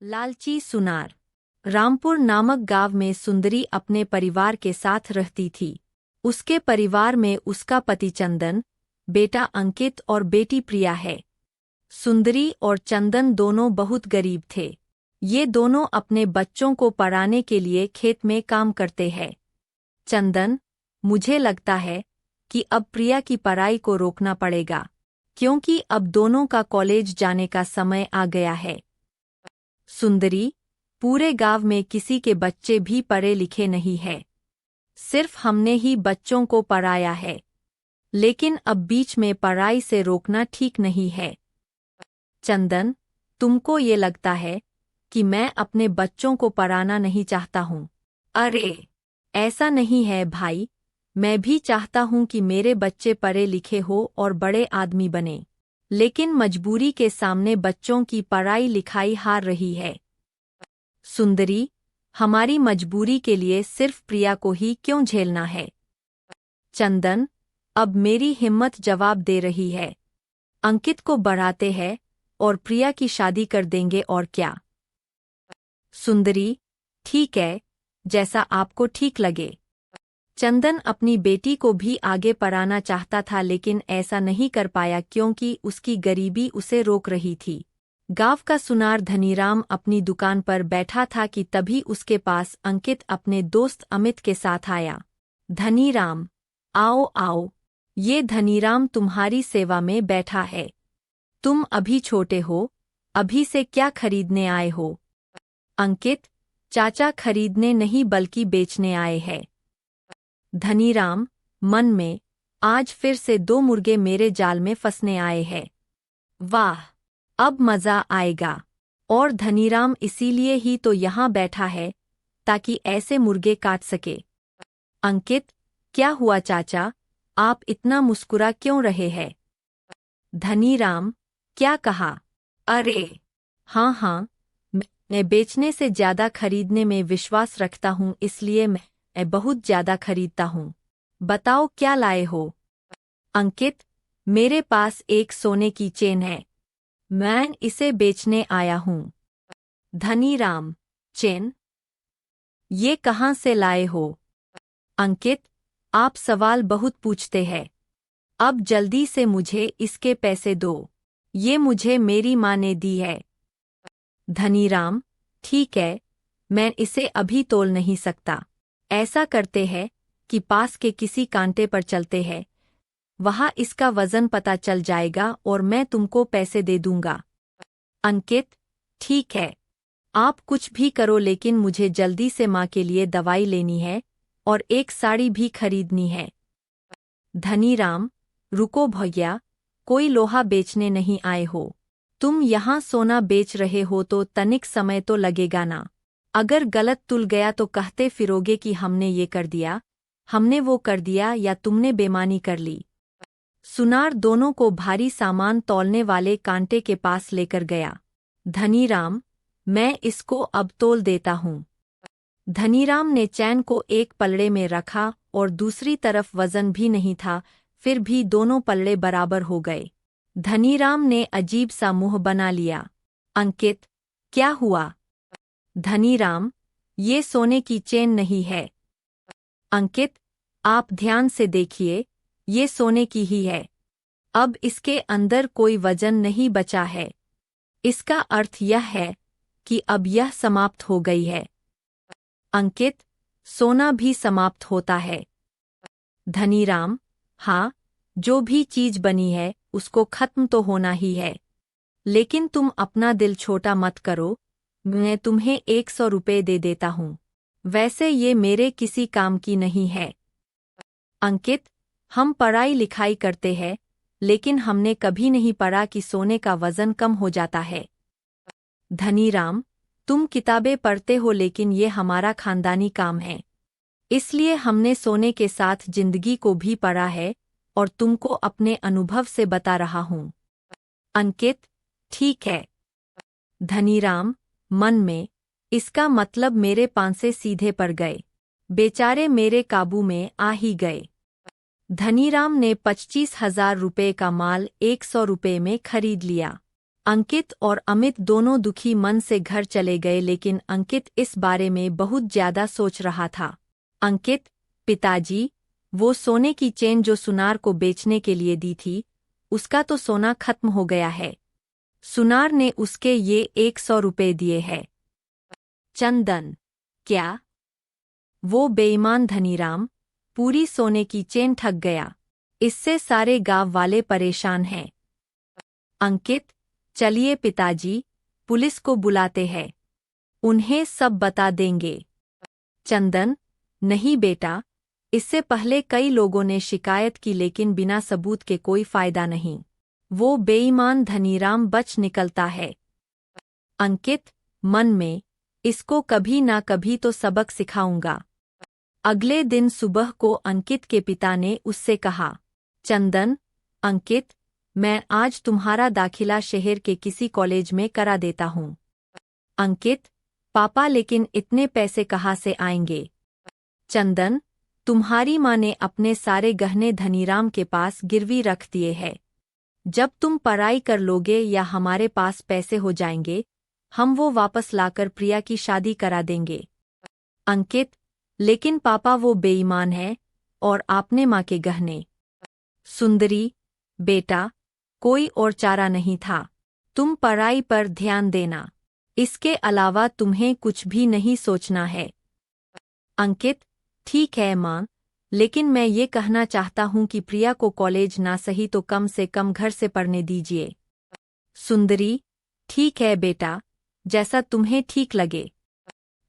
लालची सुनार। रामपुर नामक गांव में सुंदरी अपने परिवार के साथ रहती थी। उसके परिवार में उसका पति चंदन, बेटा अंकित और बेटी प्रिया है। सुंदरी और चंदन दोनों बहुत गरीब थे। ये दोनों अपने बच्चों को पढ़ाने के लिए खेत में काम करते हैं। चंदन, मुझे लगता है कि अब प्रिया की पढ़ाई को रोकना पड़ेगा, क्योंकि अब दोनों का कॉलेज जाने का समय आ गया है। सुंदरी, पूरे गांव में किसी के बच्चे भी पढ़े लिखे नहीं है। सिर्फ हमने ही बच्चों को पढ़ाया है, लेकिन अब बीच में पढ़ाई से रोकना ठीक नहीं है। चंदन, तुमको ये लगता है कि मैं अपने बच्चों को पढ़ाना नहीं चाहता हूँ? अरे, ऐसा नहीं है भाई, मैं भी चाहता हूँ कि मेरे बच्चे पढ़े लिखे हो और बड़े आदमी बने, लेकिन मजबूरी के सामने बच्चों की पढ़ाई लिखाई हार रही है। सुंदरी, हमारी मजबूरी के लिए सिर्फ प्रिया को ही क्यों झेलना है? चंदन, अब मेरी हिम्मत जवाब दे रही है। अंकित को बढ़ाते हैं और प्रिया की शादी कर देंगे और क्या। सुंदरी, ठीक है, जैसा आपको ठीक लगे। चंदन अपनी बेटी को भी आगे पढ़ाना चाहता था, लेकिन ऐसा नहीं कर पाया क्योंकि उसकी गरीबी उसे रोक रही थी। गांव का सुनार धनीराम अपनी दुकान पर बैठा था कि तभी उसके पास अंकित अपने दोस्त अमित के साथ आया। धनीराम, आओ आओ, ये धनीराम तुम्हारी सेवा में बैठा है। तुम अभी छोटे हो, अभी से क्या खरीदने आए हो? अंकित, चाचा खरीदने नहीं बल्कि बेचने आए हैं। धनीराम, मन में, आज फिर से 2 मुर्गे मेरे जाल में फंसने आए हैं। वाह, अब मजा आएगा। और धनीराम इसीलिए ही तो यहाँ बैठा है, ताकि ऐसे मुर्गे काट सके। अंकित, क्या हुआ चाचा, आप इतना मुस्कुरा क्यों रहे हैं? धनीराम, क्या कहा? अरे, हाँ, मैं बेचने से ज्यादा खरीदने में विश्वास रखता हूँ, इसलिए मैं बहुत ज्यादा खरीदता हूँ। बताओ क्या लाए हो? अंकित, मेरे पास एक सोने की चेन है, मैं इसे बेचने आया हूँ। धनीराम, चेन? ये कहाँ से लाए हो? अंकित, आप सवाल बहुत पूछते हैं। अब जल्दी से मुझे इसके पैसे दो, ये मुझे मेरी माँ ने दी है। धनीराम, ठीक है, मैं इसे अभी तोल नहीं सकता। ऐसा करते हैं कि पास के किसी कांटे पर चलते हैं, वहाँ इसका वजन पता चल जाएगा और मैं तुमको पैसे दे दूंगा। अंकित, ठीक है, आप कुछ भी करो, लेकिन मुझे जल्दी से माँ के लिए दवाई लेनी है और एक साड़ी भी खरीदनी है। धनीराम, रुको भैया, कोई लोहा बेचने नहीं आए हो। तुम यहाँ सोना बेच रहे हो तो तनिक समय तो लगेगा ना। अगर गलत तुल गया तो कहते फिरोगे कि हमने ये कर दिया, हमने वो कर दिया, या तुमने बेईमानी कर ली। सुनार दोनों को भारी सामान तौलने वाले कांटे के पास लेकर गया। धनीराम, मैं इसको अब तोल देता हूँ। धनीराम ने चैन को एक पलड़े में रखा और दूसरी तरफ वजन भी नहीं था, फिर भी दोनों पल्ले बराबर हो गए। धनीराम ने अजीब सा मुंह बना लिया। अंकित, क्या हुआ? धनीराम, ये सोने की चेन नहीं है। अंकित, आप ध्यान से देखिए, ये सोने की ही है। अब इसके अंदर कोई वजन नहीं बचा है। इसका अर्थ यह है कि अब यह समाप्त हो गई है। अंकित, सोना भी समाप्त होता है। धनीराम, हाँ, जो भी चीज बनी है उसको खत्म तो होना ही है, लेकिन तुम अपना दिल छोटा मत करो, मैं तुम्हें 100 रुपये दे देता हूँ। वैसे ये मेरे किसी काम की नहीं है। अंकित, हम पढ़ाई लिखाई करते हैं, लेकिन हमने कभी नहीं पढ़ा कि सोने का वजन कम हो जाता है। धनीराम, तुम किताबें पढ़ते हो, लेकिन ये हमारा खानदानी काम है, इसलिए हमने सोने के साथ जिंदगी को भी पढ़ा है और तुमको अपने अनुभव से बता रहा हूँ। अंकित, ठीक है। धनीराम, मन में, इसका मतलब मेरे पांसे सीधे पड़ गए, बेचारे मेरे काबू में आ ही गए। धनीराम ने 25,000 रुपये का माल 100 रुपये में खरीद लिया। अंकित और अमित दोनों दुखी मन से घर चले गए, लेकिन अंकित इस बारे में बहुत ज्यादा सोच रहा था। अंकित, पिताजी, वो सोने की चेन जो सुनार को बेचने के लिए दी थी, उसका तो सोना खत्म हो गया है। सुनार ने उसके ये 100 रुपए दिए हैं। चंदन, क्या? वो बेईमान धनीराम पूरी सोने की चेन ठग गया। इससे सारे गांव वाले परेशान हैं। अंकित, चलिए पिताजी, पुलिस को बुलाते हैं, उन्हें सब बता देंगे। चंदन, नहीं बेटा, इससे पहले कई लोगों ने शिकायत की लेकिन बिना सबूत के कोई फायदा नहीं। वो बेईमान धनीराम बच निकलता है। अंकित, मन में, इसको कभी ना कभी तो सबक सिखाऊंगा। अगले दिन सुबह को अंकित के पिता ने उससे कहा, चंदन, अंकित, मैं आज तुम्हारा दाखिला शहर के किसी कॉलेज में करा देता हूँ। अंकित, पापा, लेकिन इतने पैसे कहाँ से आएंगे? चंदन, तुम्हारी माँ ने अपने सारे गहने धनीराम के पास गिरवी रख दिए हैं। जब तुम पढ़ाई कर लोगे या हमारे पास पैसे हो जाएंगे, हम वो वापस लाकर प्रिया की शादी करा देंगे। अंकित, लेकिन पापा, वो बेईमान है और आपने माँ के गहने। सुंदरी, बेटा, कोई और चारा नहीं था। तुम पढ़ाई पर ध्यान देना, इसके अलावा तुम्हें कुछ भी नहीं सोचना है। अंकित, ठीक है माँ, लेकिन मैं ये कहना चाहता हूँ कि प्रिया को कॉलेज ना सही तो कम से कम घर से पढ़ने दीजिए। सुंदरी, ठीक है बेटा, जैसा तुम्हें ठीक लगे।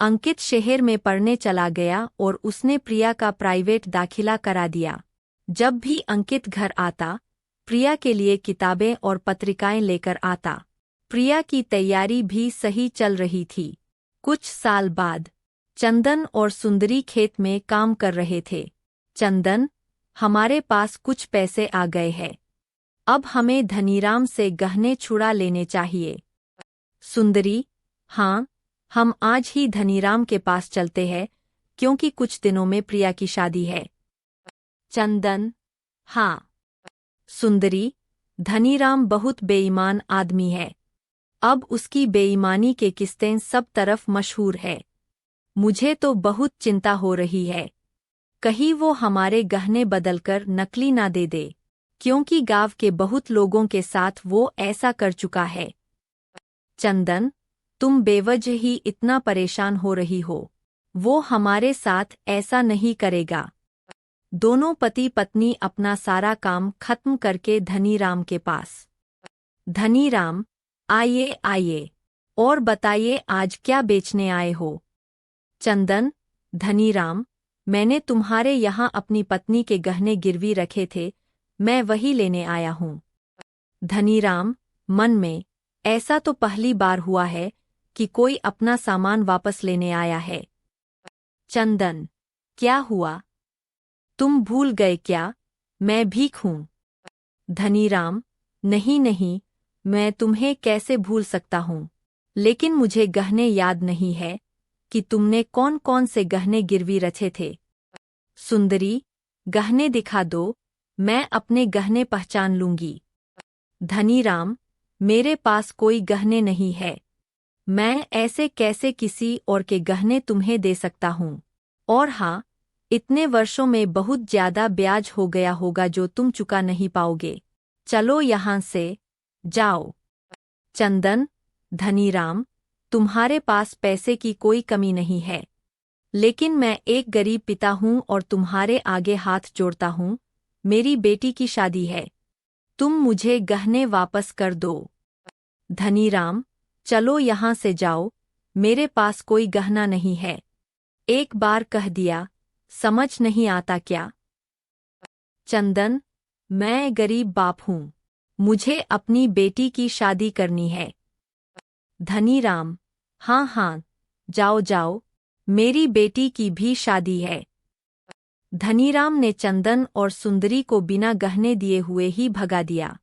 अंकित शहर में पढ़ने चला गया और उसने प्रिया का प्राइवेट दाखिला करा दिया। जब भी अंकित घर आता, प्रिया के लिए किताबें और पत्रिकाएं लेकर आता। प्रिया की तैयारी भी सही चल रही थी। कुछ साल बाद चंदन और सुंदरी खेत में काम कर रहे थे। चंदन, हमारे पास कुछ पैसे आ गए हैं। अब हमें धनीराम से गहने छुड़ा लेने चाहिए। सुंदरी, हाँ, हम आज ही धनीराम के पास चलते हैं, क्योंकि कुछ दिनों में प्रिया की शादी है। चंदन, हाँ। सुंदरी, धनीराम बहुत बेईमान आदमी है। अब उसकी बेईमानी के किस्सें सब तरफ मशहूर है। मुझे तो बहुत चिंता हो रही है, कहीं वो हमारे गहने बदलकर नकली ना दे दे, क्योंकि गांव के बहुत लोगों के साथ वो ऐसा कर चुका है। चंदन, तुम बेवजह ही इतना परेशान हो रही हो। वो हमारे साथ ऐसा नहीं करेगा। दोनों पति पत्नी अपना सारा काम खत्म करके धनीराम के पास। धनीराम, आइए आइए, और बताइए आज क्या बेचने आए हो? चंदन, धनीराम, मैंने तुम्हारे यहाँ अपनी पत्नी के गहने गिरवी रखे थे, मैं वही लेने आया हूँ। धनीराम, मन में, ऐसा तो पहली बार हुआ है कि कोई अपना सामान वापस लेने आया है। चंदन, क्या हुआ? तुम भूल गए क्या? मैं भीख हूँ। धनीराम, नहीं नहीं, मैं तुम्हें कैसे भूल सकता हूँ, लेकिन मुझे गहने याद नहीं है कि तुमने कौन कौन से गहने गिरवी रखे थे। सुंदरी, गहने दिखा दो, मैं अपने गहने पहचान लूंगी। धनीराम, मेरे पास कोई गहने नहीं है। मैं ऐसे कैसे किसी और के गहने तुम्हें दे सकता हूँ? और हाँ, इतने वर्षों में बहुत ज्यादा ब्याज हो गया होगा जो तुम चुका नहीं पाओगे। चलो यहाँ से, जाओ। चंदन, धनीराम, तुम्हारे पास पैसे की कोई कमी नहीं है, लेकिन मैं एक गरीब पिता हूँ और तुम्हारे आगे हाथ जोड़ता हूँ। मेरी बेटी की शादी है, तुम मुझे गहने वापस कर दो। धनीराम, चलो यहाँ से जाओ, मेरे पास कोई गहना नहीं है। एक बार कह दिया, समझ नहीं आता क्या? चंदन, मैं गरीब बाप हूँ, मुझे अपनी बेटी की शादी करनी है। धनीराम, हाँ हाँ, जाओ जाओ, मेरी बेटी की भी शादी है। धनीराम ने चंदन और सुंदरी को बिना गहने दिए हुए ही भगा दिया।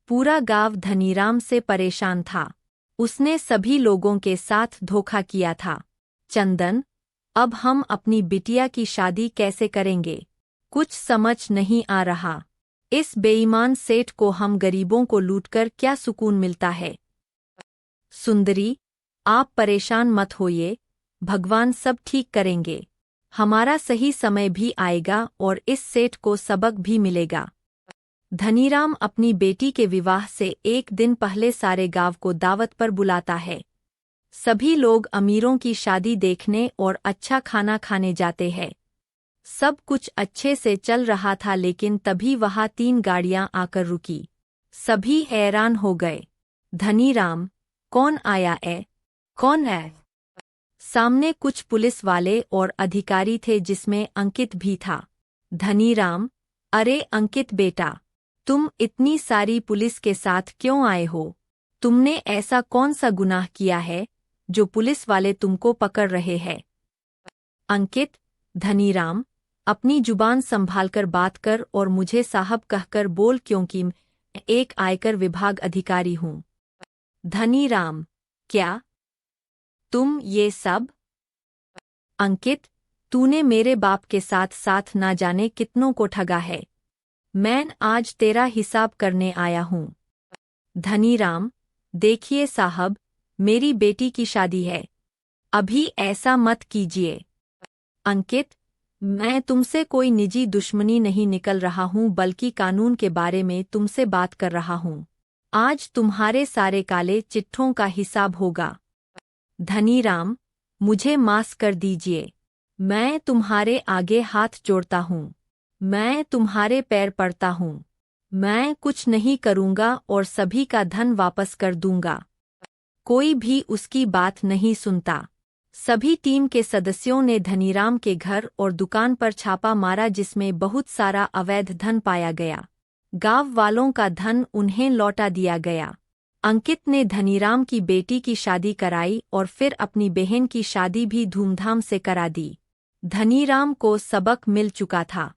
पूरा गांव धनीराम से परेशान था। उसने सभी लोगों के साथ धोखा किया था। चंदन, अब हम अपनी बिटिया की शादी कैसे करेंगे? कुछ समझ नहीं आ रहा। इस बेईमान सेठ को हम गरीबों को लूटकर क्या सुकून मिलता है? सुंदरी, आप परेशान मत होइए, भगवान सब ठीक करेंगे। हमारा सही समय भी आएगा और इस सेठ को सबक भी मिलेगा। धनीराम अपनी बेटी के विवाह से एक दिन पहले सारे गांव को दावत पर बुलाता है। सभी लोग अमीरों की शादी देखने और अच्छा खाना खाने जाते हैं। सब कुछ अच्छे से चल रहा था लेकिन तभी वहां 3 गाड़ियां आकर रुकी। सभी हैरान हो गए। धनीराम, कौन आया है? कौन है? सामने कुछ पुलिस वाले और अधिकारी थे जिसमें अंकित भी था। धनीराम, अरे अंकित बेटा, तुम इतनी सारी पुलिस के साथ क्यों आए हो? तुमने ऐसा कौन सा गुनाह किया है जो पुलिस वाले तुमको पकड़ रहे हैं? अंकित, धनीराम, अपनी जुबान संभालकर बात कर और मुझे साहब कहकर बोल क्योंकि मैं एक आयकर विभाग अधिकारी हूँ। धनीराम, क्या तुम ये सब? अंकित, तूने मेरे बाप के साथ साथ ना जाने कितनों को ठगा है। मैं आज तेरा हिसाब करने आया हूँ। धनीराम, देखिए साहब, मेरी बेटी की शादी है, अभी ऐसा मत कीजिए। अंकित, मैं तुमसे कोई निजी दुश्मनी नहीं निकल रहा हूँ बल्कि कानून के बारे में तुमसे बात कर रहा हूँ। आज तुम्हारे सारे काले चिट्ठों का हिसाब होगा। धनीराम, मुझे माफ कर दीजिए, मैं तुम्हारे आगे हाथ जोड़ता हूँ। मैं तुम्हारे पैर पड़ता हूँ। मैं कुछ नहीं करूँगा और सभी का धन वापस कर दूंगा। कोई भी उसकी बात नहीं सुनता। सभी टीम के सदस्यों ने धनीराम के घर और दुकान पर छापा मारा जिसमें बहुत सारा अवैध धन पाया गया। गांव वालों का धन उन्हें लौटा दिया गया। अंकित ने धनीराम की बेटी की शादी कराई और फिर अपनी बहन की शादी भी धूमधाम से करा दी। धनीराम को सबक मिल चुका था।